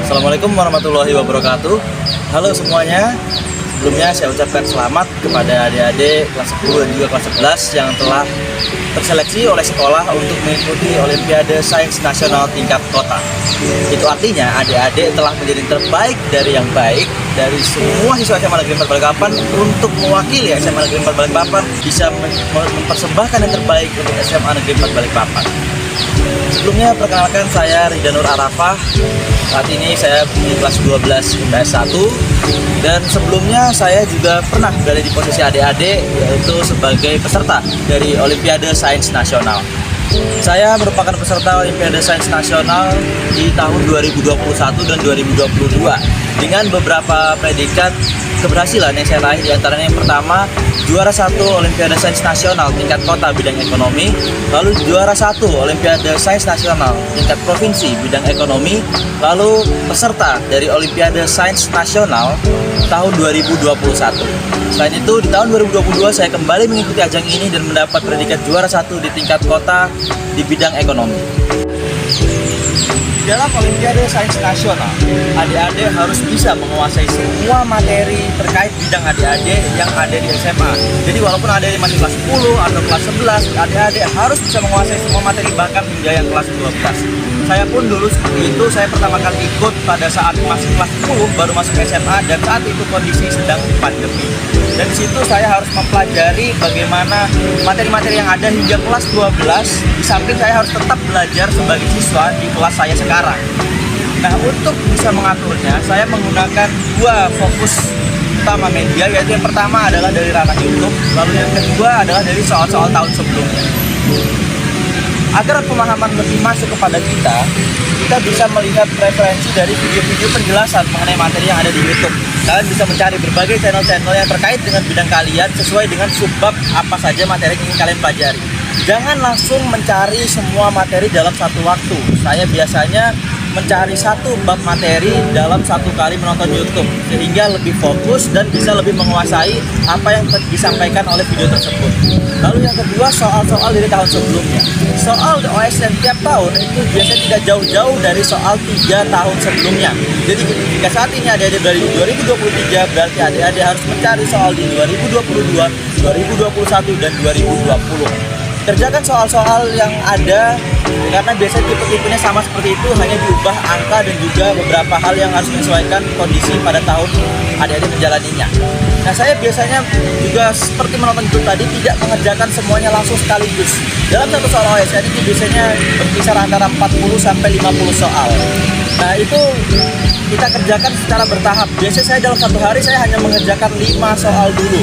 Assalamualaikum warahmatullahi wabarakatuh. Halo semuanya. Sebelumnya saya ucapkan selamat kepada adik-adik kelas 10 dan juga kelas 11 yang telah terseleksi oleh sekolah untuk mengikuti Olimpiade Sains Nasional tingkat kota. Itu artinya adik-adik telah menjadi terbaik dari yang baik dari semua siswa SMA Negeri 4 Balikpapan untuk mewakili SMA Negeri 4 Balikpapan bisa mempersembahkan yang terbaik untuk SMA Negeri 4 Balikpapan. Sebelumnya perkenalkan saya Ridha Nur Arafah. Saat ini saya di kelas 12 IPS 1 dan sebelumnya saya juga pernah berada di posisi adik-adik yaitu sebagai peserta dari Olimpiade Sains Nasional. Saya merupakan peserta Olimpiade Sains Nasional di tahun 2021 dan 2022 dengan beberapa predikat keberhasilan yang saya raih. Di antaranya yang pertama, juara 1 Olimpiade Sains Nasional tingkat kota bidang ekonomi, lalu juara 1 Olimpiade Sains Nasional tingkat provinsi bidang ekonomi, lalu peserta dari Olimpiade Sains Nasional tahun 2021. Selain itu, di tahun 2022 saya kembali mengikuti ajang ini dan mendapat predikat juara 1 di tingkat kota di bidang ekonomi. Dalam Olimpiade Sains Nasional, adik-adik harus bisa menguasai semua materi terkait bidang adik-adik yang ada di SMA. Jadi walaupun adik-adik masih kelas 10 atau kelas 11, adik-adik harus bisa menguasai semua materi bahkan hingga yang kelas 12. Saya pun dulu seperti itu, saya pertama kali ikut pada saat masih kelas 10, baru masuk SMA dan saat itu kondisi sedang pandemi. Dan di situ saya harus mempelajari bagaimana materi-materi yang ada hingga kelas 12, di samping saya harus tetap belajar sebagai siswa di kelas saya sekarang. Nah, untuk bisa mengaturnya, saya menggunakan dua fokus utama media, yaitu yang pertama adalah dari ranah YouTube, lalu yang kedua adalah dari soal-soal tahun sebelumnya. Agar pemahaman lebih masuk kepada kita bisa melihat referensi dari video-video penjelasan mengenai materi yang ada di YouTube. Kalian bisa mencari berbagai channel-channel yang terkait dengan bidang kalian sesuai dengan subbab apa saja materi yang ingin kalian pelajari. Jangan langsung mencari semua materi dalam satu waktu. Saya biasanya mencari satu bab materi dalam satu kali menonton YouTube sehingga lebih fokus dan bisa lebih menguasai apa yang disampaikan oleh video tersebut. Lalu yang kedua, soal-soal dari tahun sebelumnya. Soal OSN tiap tahun itu biasanya tidak jauh-jauh dari soal 3 tahun sebelumnya. Jadi jika saat ini adik-adik berada di 2023, berarti adik-adik harus mencari soal di 2022, 2021, dan 2020. Kerjakan soal-soal yang ada karena biasanya tipe-tipenya sama seperti itu, hanya diubah angka dan juga beberapa hal yang harus menyesuaikan kondisi pada tahun adik-adik menjalaninya. Nah, saya biasanya juga seperti menonton YouTube tadi, tidak mengerjakan semuanya langsung sekaligus. Dalam satu soal OSN ini biasanya berkisar antara 40 sampai 50 soal. Nah, itu kita kerjakan secara bertahap. Biasanya saya dalam satu hari saya hanya mengerjakan 5 soal dulu.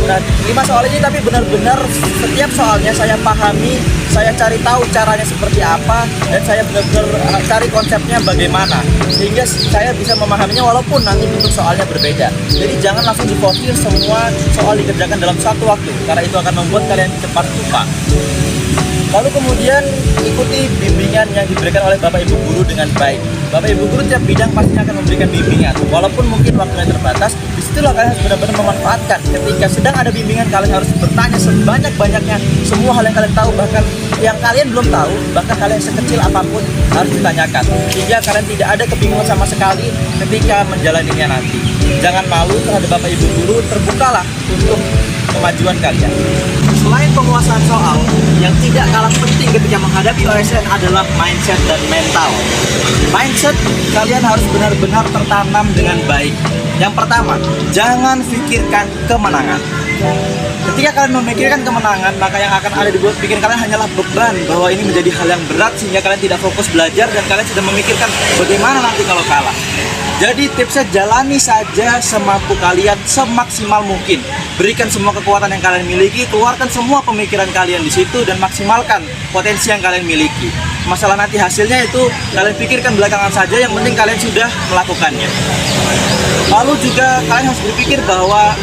Nah, 5 soal ini tapi benar-benar setiap soalnya saya pahami, saya cari tahu caranya seperti apa, dan saya benar-benar cari konsepnya bagaimana, sehingga saya bisa memahaminya walaupun nanti bentuk soalnya berbeda. Jadi jangan langsung diforsir semua soal dikerjakan dalam satu waktu, karena itu akan membuat kalian cepat lupa. Lalu kemudian ikuti bimbingan yang diberikan oleh Bapak Ibu Guru dengan baik. Bapak Ibu Guru tiap bidang pastinya akan memberikan bimbingan. Walaupun mungkin waktunya terbatas, disitulah kalian harus benar-benar memanfaatkan. Ketika sedang ada bimbingan, kalian harus bertanya sebanyak-banyaknya semua hal yang kalian tahu, bahkan yang kalian belum tahu, bahkan kalian sekecil apapun harus ditanyakan. Sehingga kalian tidak ada kebingungan sama sekali ketika menjalaninya nanti. Jangan malu terhadap Bapak Ibu Guru, terbukalah untuk kemajuan kalian. Selain penguasaan soal, yang tidak kalah penting ketika menghadapi OSN adalah mindset dan mental. Mindset kalian harus benar-benar tertanam dengan baik. Yang pertama, jangan pikirkan kemenangan. Ketika kalian memikirkan kemenangan, maka yang akan ada di pikiran kalian hanyalah beban, bahwa ini menjadi hal yang berat sehingga kalian tidak fokus belajar dan kalian sudah memikirkan bagaimana nanti kalau kalah. Jadi tipsnya, jalani saja semampu kalian, semaksimal mungkin. Berikan semua kekuatan yang kalian miliki, keluarkan semua pemikiran kalian di situ dan maksimalkan potensi yang kalian miliki. Masalah nanti hasilnya itu kalian pikirkan belakangan saja, yang penting kalian sudah melakukannya. Lalu juga kalian harus berpikir bahwa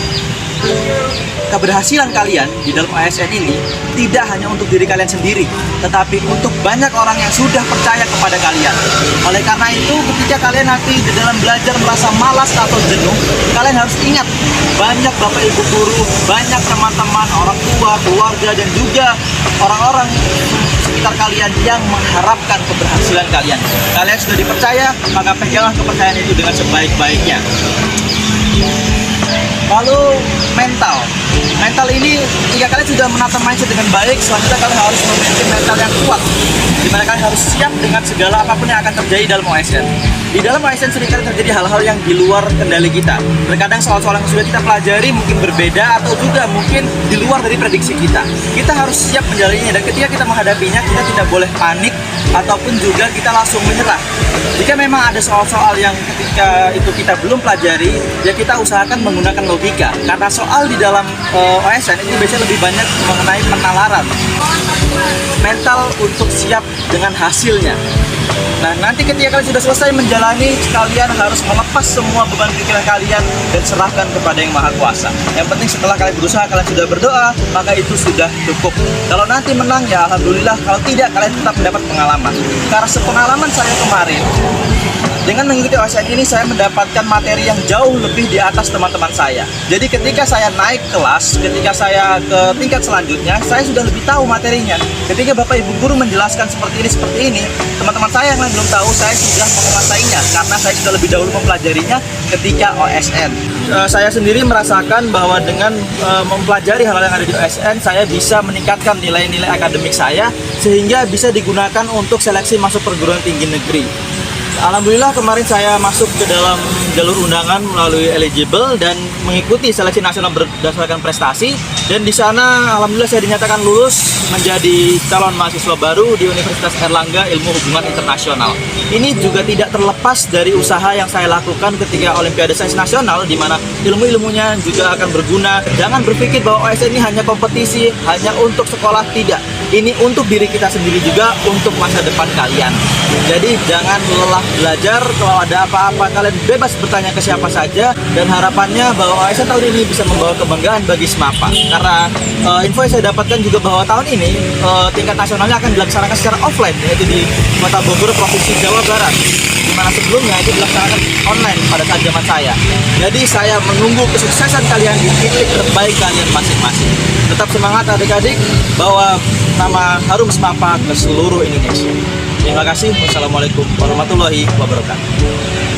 keberhasilan kalian di dalam ASN ini tidak hanya untuk diri kalian sendiri, tetapi untuk banyak orang yang sudah percaya kepada kalian. Oleh karena itu, ketika kalian nanti di dalam belajar merasa malas atau jenuh, kalian harus ingat, banyak bapak ibu guru, banyak teman-teman, orang tua, keluarga, dan juga orang-orang sekitar kalian yang mengharapkan keberhasilan kalian. Kalian sudah dipercaya, maka peganglah kepercayaan itu dengan sebaik-baiknya. Lalu mental ini, jika kalian sudah menata mindset dengan baik, selanjutnya kalian harus memiliki mental yang kuat, dimana kalian harus siap dengan segala apapun yang akan terjadi dalam OSN. Di dalam OSN seringkali terjadi hal-hal yang di luar kendali kita. Terkadang soal-soal yang sudah kita pelajari mungkin berbeda atau juga mungkin di luar dari prediksi kita. Kita harus siap menjalaninya, dan ketika kita menghadapinya, kita tidak boleh panik ataupun juga kita langsung menyerah. Jika memang ada soal-soal yang ketika itu kita belum pelajari, ya kita usahakan menggunakan logika. Karena soal di dalam OSN itu biasanya lebih banyak mengenai penalaran. Mental untuk siap dengan hasilnya. Nah, nanti ketika kalian sudah selesai menjalani, kalian harus melepas semua beban pikiran kalian dan serahkan kepada Yang Maha Kuasa. Yang penting setelah kalian berusaha, kalian sudah berdoa, maka itu sudah cukup. Kalau nanti menang, ya alhamdulillah. Kalau tidak, kalian tetap mendapat pengalaman. Karena sepengalaman saya kemarin, dengan mengikuti OSN ini, saya mendapatkan materi yang jauh lebih di atas teman-teman saya. Jadi ketika saya naik kelas, ketika saya ke tingkat selanjutnya, saya sudah lebih tahu materinya. Ketika Bapak Ibu Guru menjelaskan seperti ini, teman-teman saya yang lain belum tahu, saya sudah menguasainya karena saya sudah lebih dahulu mempelajarinya ketika OSN. Saya sendiri merasakan bahwa dengan mempelajari hal-hal yang ada di OSN, saya bisa meningkatkan nilai-nilai akademik saya sehingga bisa digunakan untuk seleksi masuk perguruan tinggi negeri. Alhamdulillah kemarin saya masuk ke dalam jalur undangan melalui eligible dan mengikuti seleksi nasional berdasarkan prestasi, dan di sana alhamdulillah saya dinyatakan lulus menjadi calon mahasiswa baru di Universitas Airlangga Ilmu Hubungan Internasional. Ini juga tidak terlepas dari usaha yang saya lakukan ketika Olimpiade Sains Nasional, di mana ilmu-ilmunya juga akan berguna. Jangan berpikir bahwa OSN ini hanya kompetisi, hanya untuk sekolah, tidak. Ini untuk diri kita sendiri juga, untuk masa depan kalian. Jadi jangan lelah belajar. Kalau ada apa-apa, kalian bebas bertanya ke siapa saja, dan harapannya bahwa OSN tahun ini bisa membawa kebanggaan bagi SMAPA. Karena info yang saya dapatkan juga bahwa tahun ini tingkat nasionalnya akan dilaksanakan secara offline, yaitu di Kota Bogor, Provinsi Jawa Barat, di mana sebelumnya itu dilaksanakan online pada saat zaman saya. Jadi saya menunggu kesuksesan kalian di titik terbaik kalian masing-masing. Tetap semangat adik-adik, bawa nama harum SMAPA ke seluruh Indonesia. Terima kasih. Wassalamualaikum warahmatullahi wabarakatuh.